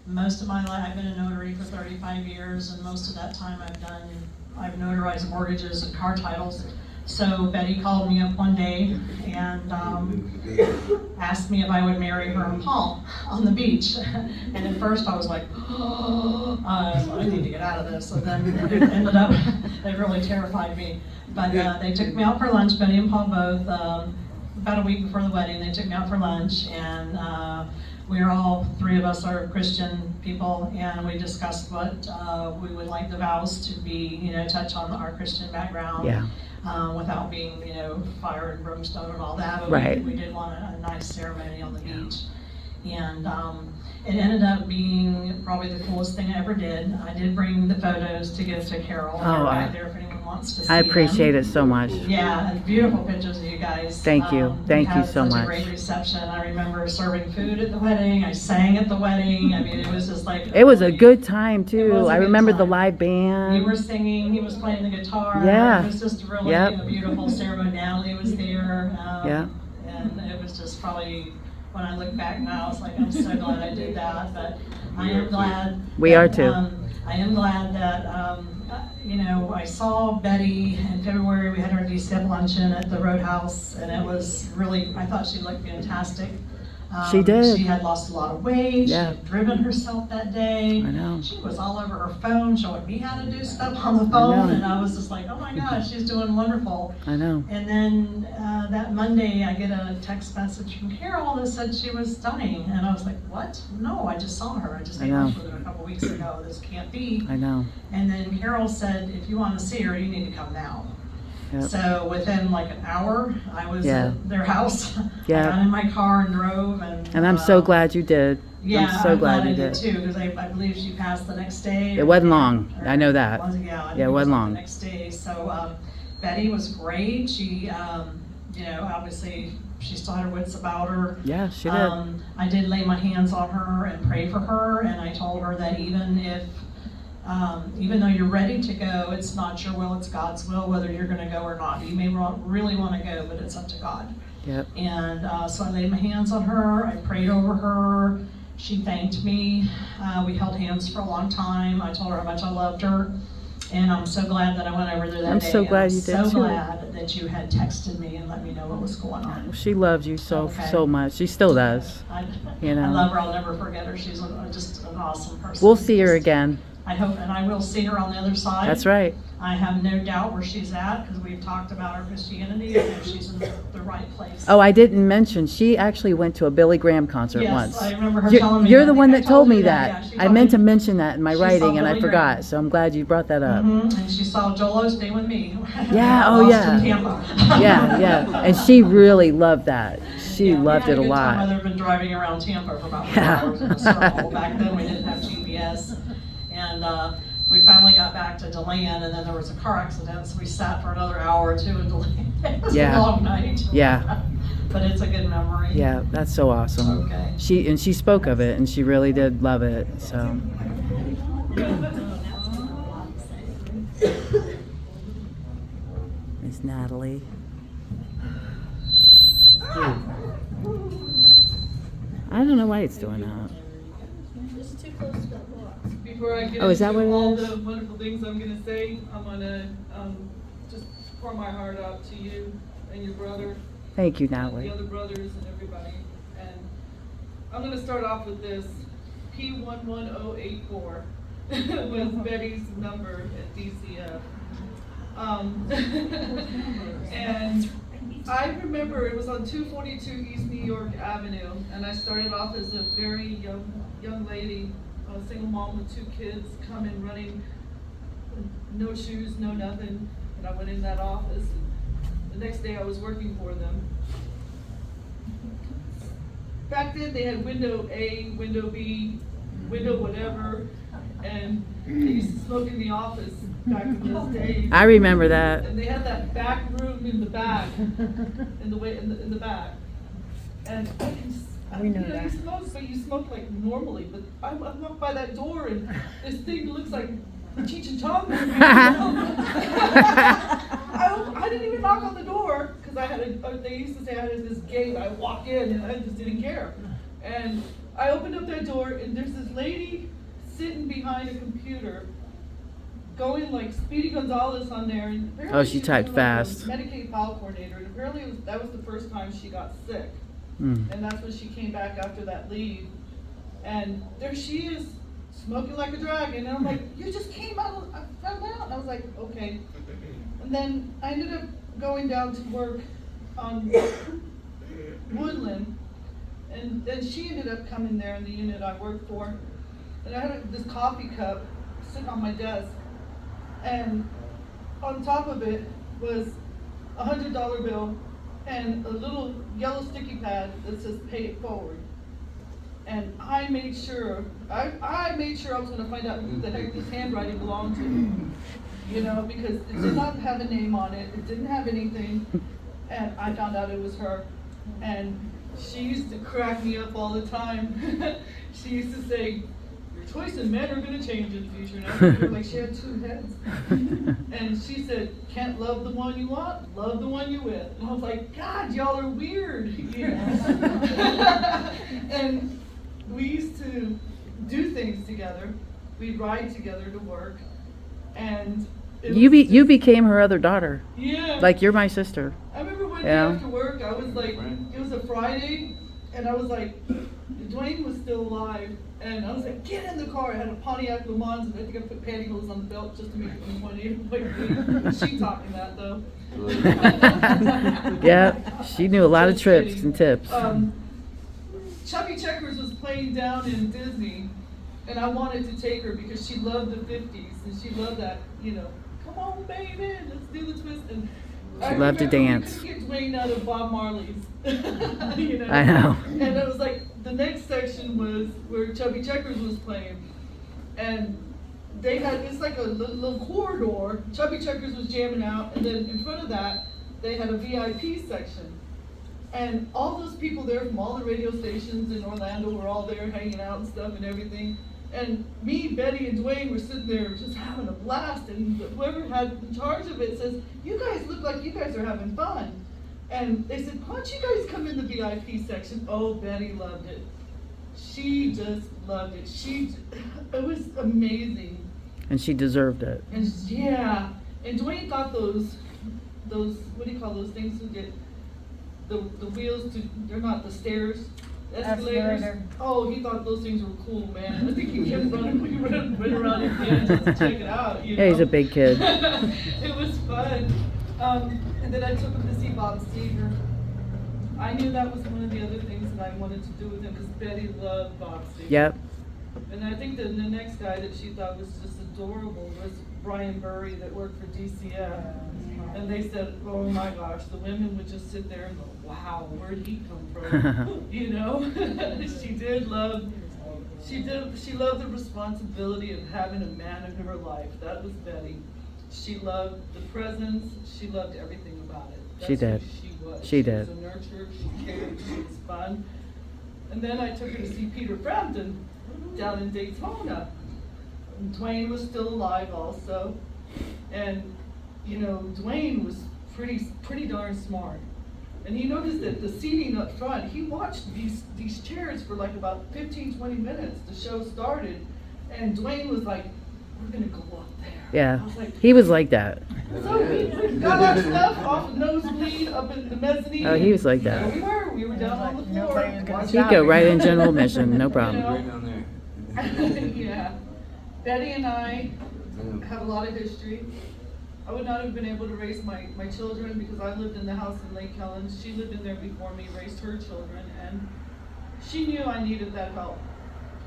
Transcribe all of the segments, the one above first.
most of my life, I've been a notary for 35 years, and most of that time I've notarized mortgages and car titles. So Betty called me up one day and asked me if I would marry her in Palm on the beach. And at first I was like, oh, I need to get out of this. And then it ended up, they really terrified me. But they took me out for lunch, Betty and Paul both, about a week before the wedding. They took me out for lunch, and we were all, three of us are Christian people, and we discussed what we would like the vows to be, touch on our Christian background. Yeah. Without being, fire and brimstone and all that, but Right. we did want a nice ceremony on the beach. And it ended up being probably the coolest thing I ever did. I did bring the photos to give to Carol. They're back there if anyone wants to see I appreciate them. it so much. Yeah, and beautiful pictures of you guys. Thank you. Thank you so Such much. a great reception. I remember serving food at the wedding. I sang at the wedding. I mean, it was just like... It was a good time, It too. was a I good remember the time. live band. You were singing, he was playing the guitar. Yeah. It was just really Yep. a beautiful ceremoniality was there. Yeah. And it was just probably, when I look back now, it's like, I'm so glad I did that. But I am glad. We are too. I am glad that, I saw Betty in February. We had our DCF luncheon at the Roadhouse, and it was really, I thought she looked fantastic. She did. She had lost a lot of weight. Yeah. She had driven herself that day. I know. She was all over her phone showing me how to do stuff on the phone, and I was just like, oh my gosh, she's doing wonderful. I know. And then that Monday, I get a text message from Carol that said she was stunning, and I was like, what? No, I just saw her. I just ate lunch with her a couple weeks ago. This can't be. I know. And then Carol said, if you want to see her, you need to come now. Yep. So within like an hour, I was Yeah. at their house. Yeah. I got in my car and drove. And I'm so glad you did. Yeah, I'm so glad you I did did. too, because I believe she passed the next day. It wasn't long. I know that. Yeah, Yeah, it wasn't long. The next day. So Betty was great. She, obviously she still had her wits about her. Yeah, she did. I did lay my hands on her and pray for her, and I told her that even though you're ready to go, it's not your will, it's God's will, whether you're going to go or not. You may really want to go, but it's up to God. Yep. And so I laid my hands on her, I prayed over her, she thanked me, we held hands for a long time, I told her how much I loved her, and I'm so glad that I went over there that I'm day. so glad you did I'm so too. glad that you had texted me and let me know what was going on. She loves you so Okay. much. She still does. I You know. love her, I'll never forget her, she's just an awesome person. We'll see her again. I hope, and I will see her on the other side. That's right. I have no doubt where she's at, because we've talked about her Christianity, and she's in the right place. Oh, I didn't mention, she actually went to a Billy Graham concert Yes, once. I remember her You're, telling me you're that. the I one think that I told me you that. Yeah, she I told meant me. to mention that in my She writing saw and I Billy forgot, Graham. so I'm glad you brought that up. And she saw Joel Osteen with me. Yeah, oh Lost yeah. in Tampa. Yeah. And she really loved that. She Yeah, loved we it had a good time. lot. I've been driving around Tampa for about 4 Yeah. hours in a circle. Back then we didn't have GPS. And we finally got back to DeLand, and then there was a car accident, so we sat for another hour or two in DeLand. It was Yeah. a long night. Yeah. But it's a good memory. Yeah, that's so awesome. Okay. She spoke of it and she really did love it. So Miss Natalie. I don't know why it's doing that. Just too close to that box. Before I get Oh, is that into what it all is? the wonderful things I'm going to say, I'm going to just pour my heart out to you and your brother, Thank you, and the Natalie. other brothers and everybody. And I'm going to start off with this. P11084 was Betty's number at DCF. And I remember it was on 242 East New York Avenue, and I started off as a very young lady, a single mom with 2 kids, coming running, no shoes, no nothing. And I went in that office, and the next day I was working for them. Back then they had window A, window B, window whatever, and they used to smoke in the office back in those days. I remember that. And they had that back room in the back, in the back. And I can just, We know you that. You smoke, but you smoke like normally. But I walk by that door and this thing looks like Cheech and Chong. I didn't even knock on the door because I had they used to say I had this gate. I walk in and I just didn't care. And I opened up that door and there's this lady sitting behind a computer, going like Speedy Gonzalez on there. And apparently Oh, she was typed doing, fast. Like, a Medicaid file coordinator, and apparently that was the first time she got sick. Mm. And that's when she came back after that leave. And there she is, smoking like a dragon. And I'm like, you just came out, I found out. And I was like, okay. And then I ended up going down to work on Woodland. And then she ended up coming there in the unit I worked for. And I had this coffee cup sitting on my desk. And on top of it was a $100 bill and a little yellow sticky pad that says pay it forward. And I made sure I was gonna find out who the heck this handwriting belonged to. You know, because it did not have a name on it, it didn't have anything, and I found out it was her. And she used to crack me up all the time. She used to say, your choice in men are gonna change in the future. And like she had two heads. And she said, can't love the one you want, love the one you're with. And I was like, God, y'all are weird, you know. And we used to do things together. We'd ride together to work. And it You was just- became her other daughter. Yeah. Like, you're my sister. I remember one day Yeah. after work, I was like, it was a Friday, and I was like, Dwayne was still alive, and I was like, get in the car. I had a Pontiac Le Mans, and I think I put pantyhose on the belt just to make it from 1.8. She taught me that, though. Yeah, she knew a lot of Just trips kidding. and tips. Chubby Checkers was playing down in Disney, and I wanted to take her because she loved the 50s, and she loved that, you know, come on, baby, let's do the twist. And She loved to remember dance. we couldn't get Dwayne out of Bob Marley's. You know? I know. And it was like, the next section was where Chubby Checkers was playing, and they had, it's like a little corridor. Chubby Checkers was jamming out, and then in front of that, they had a VIP section. And all those people there from all the radio stations in Orlando were all there hanging out and stuff and everything. And me, Betty, and Dwayne were sitting there just having a blast. And whoever had in charge of it says, you guys look like you guys are having fun. And they said, why don't you guys come in the VIP section? Oh, Betty loved it. She just loved it. It was amazing. And she deserved it. And yeah, and Dwayne thought those, what do you call those things who get the wheels to, they're not the stairs, escalators. Escalator. Oh, he thought those things were cool, man. I think he kept running, we went around in the end just to check it out, you know? Yeah, he's a big kid. It was fun. And then I took him to see Bob Seger. I knew that was one of the other things that I wanted to do with him because Betty loved Bob Seger. Yep. And I think that the next guy that she thought was just adorable was Brian Burry that worked for DCF. And they said, oh my gosh, the women would just sit there and go, wow, where'd he come from? You know? She loved the responsibility of having a man in her life. That was Betty. She loved the presence, she loved everything about it. She That's did. who she was. She did. She was a nurturer, she cared, she was fun. And then I took her to see Peter Frampton down in Daytona. And Dwayne was still alive also. And, you know, Dwayne was pretty darn smart. And he noticed that the seating up front, he watched these chairs for like about 15, 20 minutes. The show started. And Dwayne was like, we're gonna go up there. Yeah. I was like, He was like that. so we got our stuff off the nosebleed up in the mezzanine. Oh, he was like There that. we were down on the floor. Nobody was gonna watching He'd go right in general admission, no You problem. know? Right down there. Yeah. Betty and I have a lot of history. I would not have been able to raise my children because I lived in the house in Lake Helen. She lived in there before me, raised her children, and she knew I needed that help.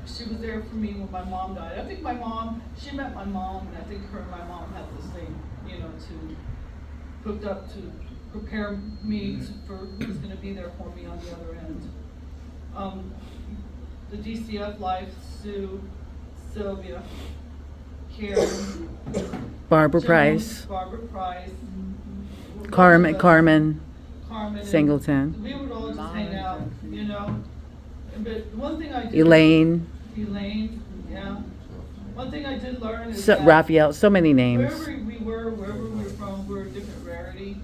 She was there for me when my mom died. I think she met my mom, and I think her and my mom had this thing, you know, hooked up to prepare me for who was gonna be there for me on the other end. The DCF life, Sue, Sylvia, Karen, Barbara Joan, Price, Barbara Price, Carmen Carmen and Singleton, we would all just hang out, you know. But one thing I did. Elaine, Yeah. One thing I did learn is so, that Raphael, so many names. wherever we were from, we're a different rarity.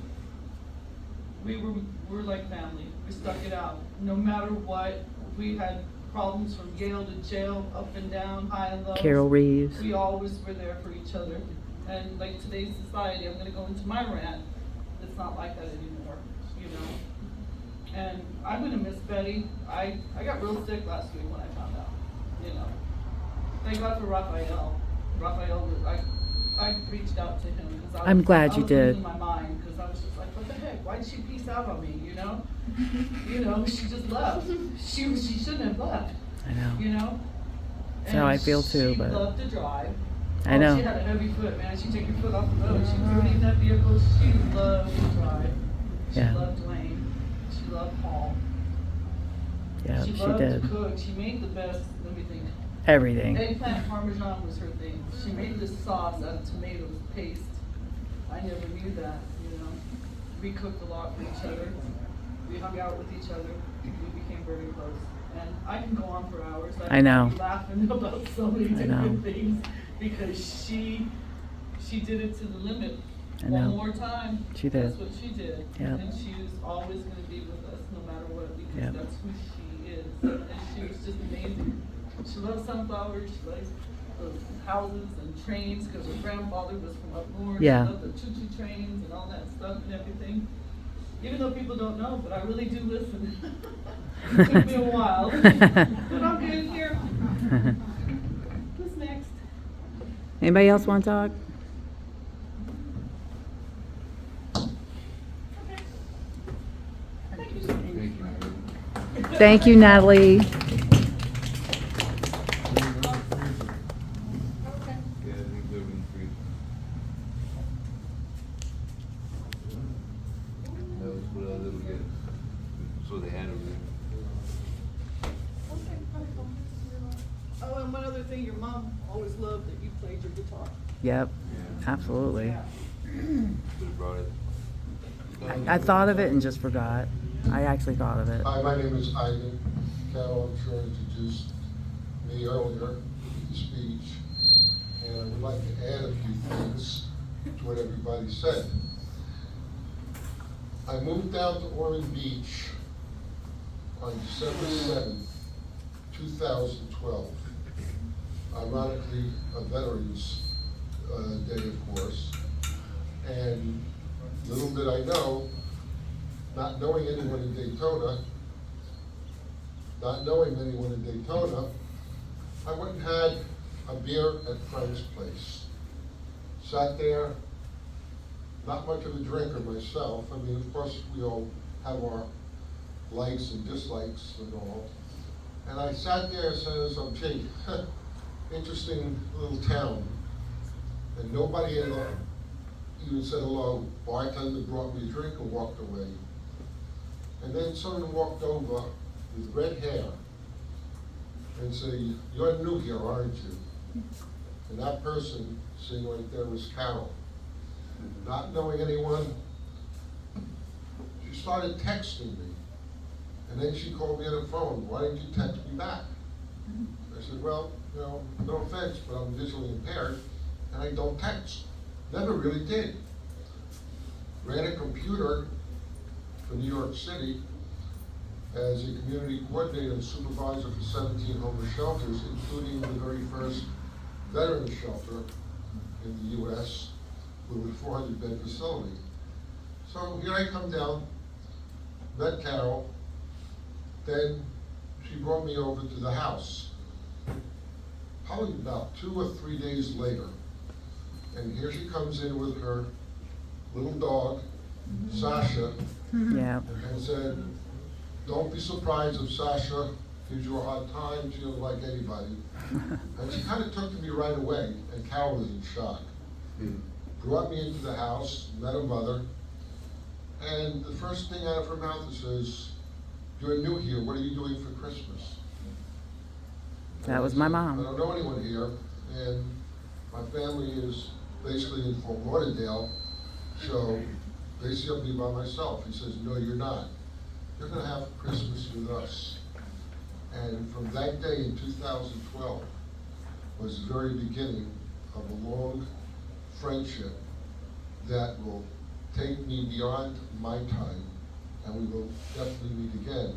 We're like family. We stuck it out. No matter what, we had problems from Yale to jail, up and down, high and low. Carol Reeves. We always were there for each other. And like today's society, I'm gonna go into my rant, it's not like that anymore, you know? And I'm gonna miss Betty. I got real sick last week when I found out, you know? Thank God for Raphael. I reached out to him because I'm glad you I was did. losing my mind because I was just like, what the heck? Why did she peace out on me? You know? You know, she just left. She shouldn't have left. I know. You know? That's how I feel too, She but loved to drive. I know. She had a heavy foot, man. She'd take your foot off the road. She threw it in that vehicle. She loved to drive. She Yeah. loved Dwayne. She loved Paul. Yeah, she she loved did. to cook. She made the best, let me think. Everything. Eggplant parmesan was her thing. She made this sauce out of tomatoes paste. I never knew that, you know. We cooked a lot for each other. We hung out with each other. We became very close. And I can go on for hours. I know. I'd be laughing about so many I know. different things because she did it to the limit. I One know. more time. She did. That's what she did. Yep. And she was always going to be with us no matter what because Yep. that's who she is. And she was just amazing. She loved sunflowers. She liked houses and trains because her grandfather was from up north. Yeah. She loved the choo-choo trains and all that stuff and everything. Even though people don't know, but I really do listen. It took me a while, but I'm good here. Who's next? Anybody else want to talk? Thank you. Thank you, Natalie. Yeah, I think they're in free. That was what I was able to get. So they had over there. Oh, and one other thing, your mom always loved that you played your guitar. Yep, Yeah. absolutely. Could've brought it. I thought of it and just forgot. I actually thought of it. Hi, my name is Ivan. Carol, I'm sure, introduced me earlier with the speech, and I would like to add a few things to what everybody said. I moved down to Ormond Beach on December 7th, 2012. Ironically, a Veterans Day, of course. And little did I know, not knowing anyone in Daytona, I went and had a beer at Frank's place. Sat there, not much of a drinker myself. I mean, of course, we all have our likes and dislikes and all. And I sat there and said, "Oh, gee, interesting little town." And nobody even said hello. Bartender brought me a drink and walked away. And then someone walked over with red hair and said, "You're new here, aren't you?" And that person sitting right there was Carol. Not knowing anyone, she started texting me. And then she called me on the phone, "Why didn't you text me back?" I said, "Well, you know, no offense, but I'm visually impaired and I don't text." Never really did. Ran a computer for New York City as a community coordinator and supervisor for 17 homeless shelters, including the very first veteran shelter in the US with a 400-bed facility. So here I come down, met Carol, then she brought me over to the house. Probably about 2 or 3 days later, and here she comes in with her little dog, Sasha, Yeah. and said, "Don't be surprised if Sasha gives you a hard time, she doesn't like anybody." And she kind of took to me right away, and Carol was in shock. Brought me into the house, met her mother, and the first thing out of her mouth says, "You're new here, what are you doing for Christmas?" That was my mom. I don't know anyone here, and my family is basically in Fort Lauderdale, so basically I'll be by myself. He says, "No, you're not. You're gonna have Christmas with us." And from that day in 2012 was the very beginning of a long friendship that will take me beyond my time, and we will definitely meet again.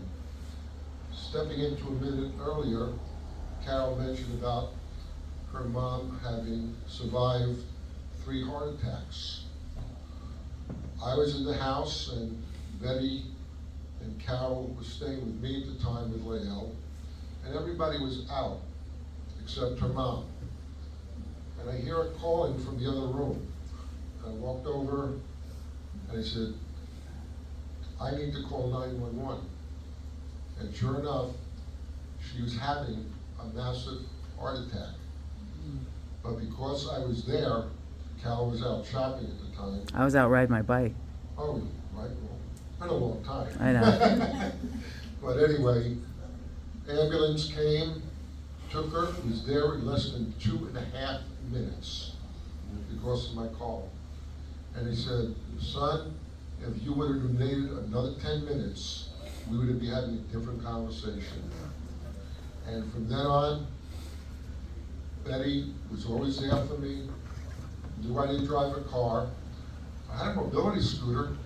Stepping into a minute earlier, Carol mentioned about her mom having survived 3 heart attacks. I was in the house, and Betty and Carol were staying with me at the time with Lael, and everybody was out except her mom. And I hear her calling from the other room. I walked over and I said, I need to call 911. And sure enough, she was having a massive heart attack. But because I was there, Cal was out shopping at the time. I was out riding my bike. Oh, right, well, it's been a long time. I know. But anyway, ambulance came, took her, was there in less than 2.5 minutes because of my call. And he said, son, if you would have donated another 10 minutes, we would be having a different conversation. And from then on, Betty was always there for me, knew I didn't drive a car. I had a mobility scooter,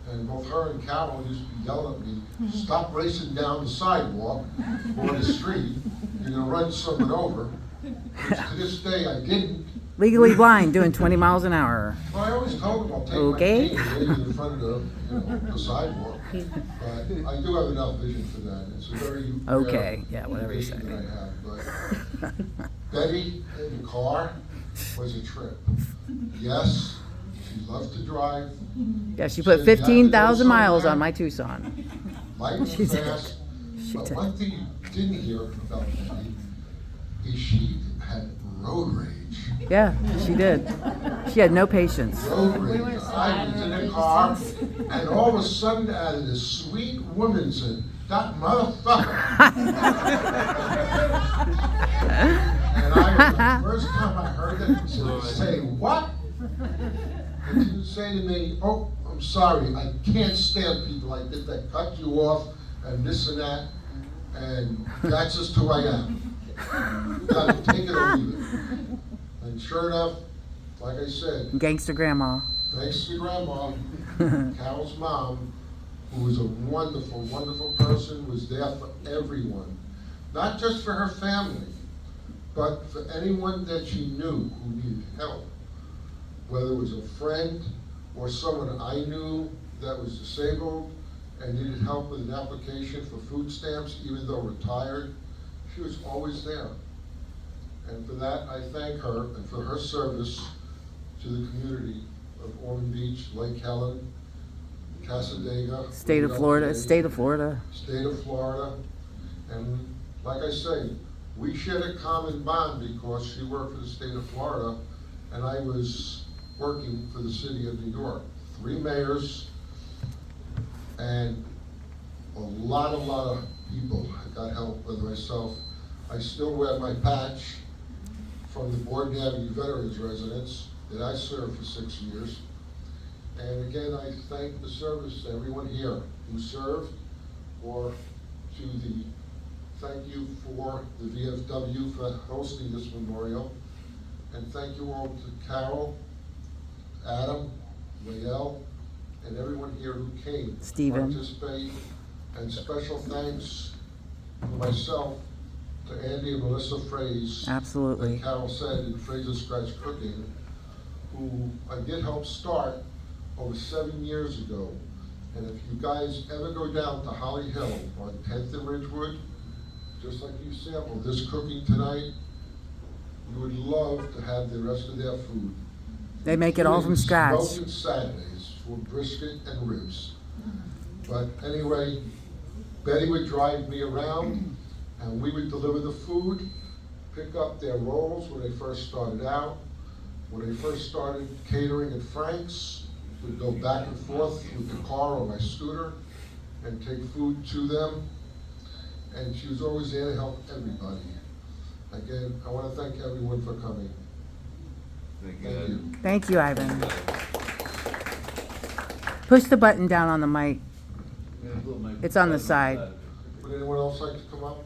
and both her and Carol used to be yelling at me, stop racing down the sidewalk or the street, you're gonna run someone over. Which to this day I didn't. Legally blind, doing 20 miles an hour. Well, I always told them I'll take Okay. my cane and lay in front of the sidewalk. But I do have enough vision for that. It's a very Okay, rare yeah, whatever you say. vision that I have. But Betty in the car was a trip. Yes, she loved to drive. Yeah, she put 15,000 miles on my Tucson. Life was She did. fast. She But did. one thing you didn't hear about Betty is she had road rage. Yeah, she did. She had no patience. Road rage. I was in a car, and all of a sudden, out of this sweet woman said, "That motherfucker." And the first time I heard that, she said, "Say what?" And she would say to me, "Oh, I'm sorry, I can't stand people like this that cut you off and this and that, and that's just who I am. You gotta take it or leave it." And sure enough, like I said, Gangster grandma. thanks to Grandma, Carol's mom, who was a wonderful, wonderful person, was there for everyone. Not just for her family, but for anyone that she knew who needed help. Whether it was a friend or someone I knew that was disabled and needed help with an application for food stamps, even though retired, she was always there. And for that, I thank her and for her service to the community of Ormond Beach, Lake Helen, Casadega. State of Florida, state of Florida. State of Florida. And like I say, we shared a common bond because she worked for the state of Florida and I was working for the city of New York. 3 mayors and a lot of people got help with myself. I still wear my patch from the Borden Avenue Veterans Residence that I served for 6 years. And again, I thank the service to everyone here who served, or to the, thank you for the VFW for hosting this memorial. And thank you all to Carol, Adam, Lael, and everyone here who came to Stephen. participate. And special thanks for myself to Andy and Melissa Fraze. Absolutely. Like Carol said, in Fraser Scratch Cooking, who I did help start over 7 years ago. And if you guys ever go down to Holly Hill on 10th and Ridgewood, just like you sampled this cooking tonight, you would love to have the rest of their food. They make it all from scratch. Smoking Saturdays for brisket and ribs. But anyway, Betty would drive me around and we would deliver the food, pick up their rolls when they first started out. When they first started catering at Frank's, we'd go back and forth with the car or my scooter and take food to them. And she was always there to help everybody. Again, I want to thank everyone for coming. Thank Thank you. Thank you, Ivan. Push the button down on the mic. It's on the side. Would anyone else like to come up?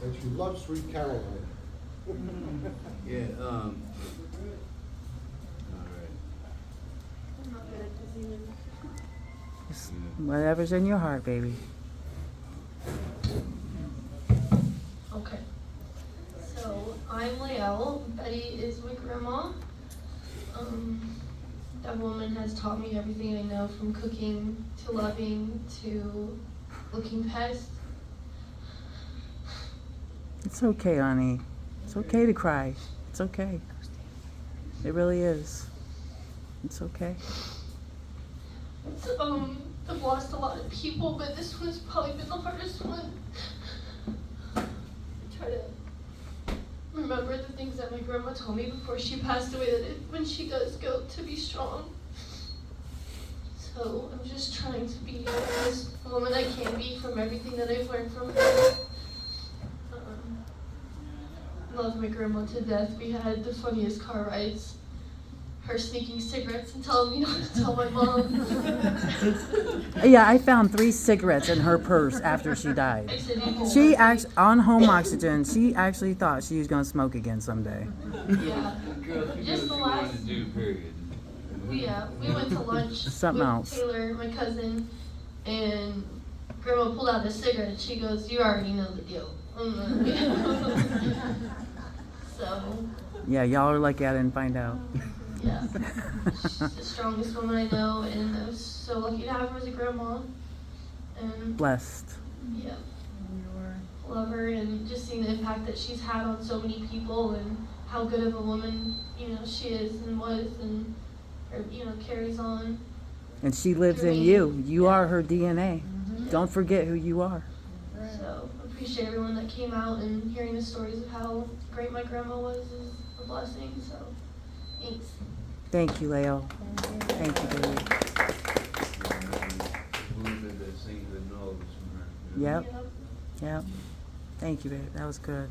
And she loves Sweet Caroline. Yeah, all right. I'm not good at cuisine. Just whatever's in your heart, baby. Okay. So I'm Lael. Betty is my grandma. That woman has taught me everything I know, from cooking to loving to looking past. It's okay, honey. It's okay to cry. It's okay. It really is. It's okay. I've lost a lot of people, but this one's probably been the hardest one. I try to remember the things that my grandma told me before she passed away, that when she does go, to be strong. So I'm just trying to be the best woman I can be from everything that I've learned from her. Love my grandma to death. We had the funniest car rides. Her sneaking cigarettes and telling me not to tell my mom. Yeah, I found 3 cigarettes in her purse after she died. I said, "You can She work." actually, on home oxygen, she actually thought she was gonna smoke again someday. Yeah. Girls, you Just do the what you want last. to do, period. We went to lunch Something with else. Taylor, my cousin, and Grandma pulled out a cigarette. And she goes, "You already know the deal." So, Yeah, y'all are lucky I didn't find out. yeah, she's the strongest woman I know, and I was so lucky to have her as a grandma. And Blessed. yeah, love her, and just seeing the impact that she's had on so many people, and how good of a woman she is and was, and carries on. And she lives in you. You are her DNA. Don't forget who you are. So I appreciate everyone that came out, and hearing the stories of how great my grandma was is a blessing. So thanks. Thank you, Leo. Thank you, baby. Movement that sings the notes from her. Yep. Yep. Thank you, babe. That was good.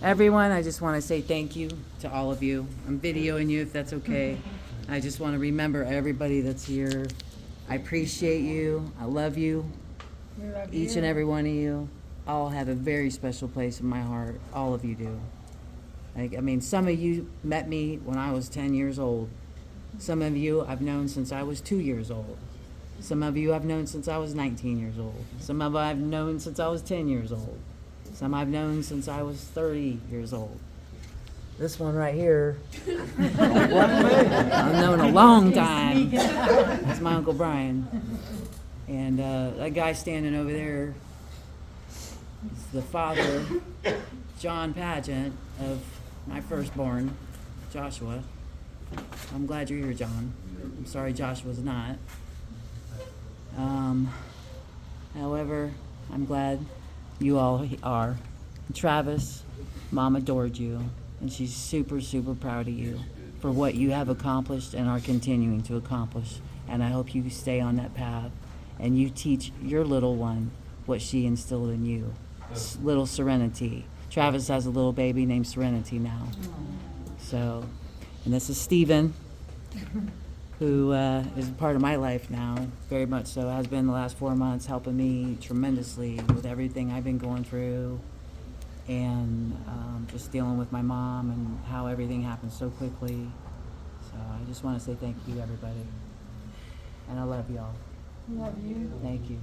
Everyone, I just want to say thank you to all of you. I'm videoing you if that's okay. I just want to remember everybody that's here. I appreciate you. I love you. Each and every one of you all have a very special place in my heart. All of you do. Some of you met me when I was 10 years old. Some of you I've known since I was 2 years old. Some of you I've known since I was 19 years old. Some of you I've known since I was 10 years old. Some I've known since I was 30 years old. This one right here, I've known a long time. That's my Uncle Brian. And that guy standing over there is the father, John Pageant, of my firstborn, Joshua. I'm glad you're here, John. I'm sorry Joshua's not. However, I'm glad you all are. Travis, Mom adored you, and she's super, super proud of you for what you have accomplished and are continuing to accomplish. And I hope you stay on that path and you teach your little one what she instilled in you, little Serenity. Travis has a little baby named Serenity now. So, and this is Stephen, who is a part of my life now, very much so, has been the last 4 months, helping me tremendously with everything I've been going through, and just dealing with my mom and how everything happened so quickly. So I just want to say thank you, everybody. And I love y'all. Love you. Thank you.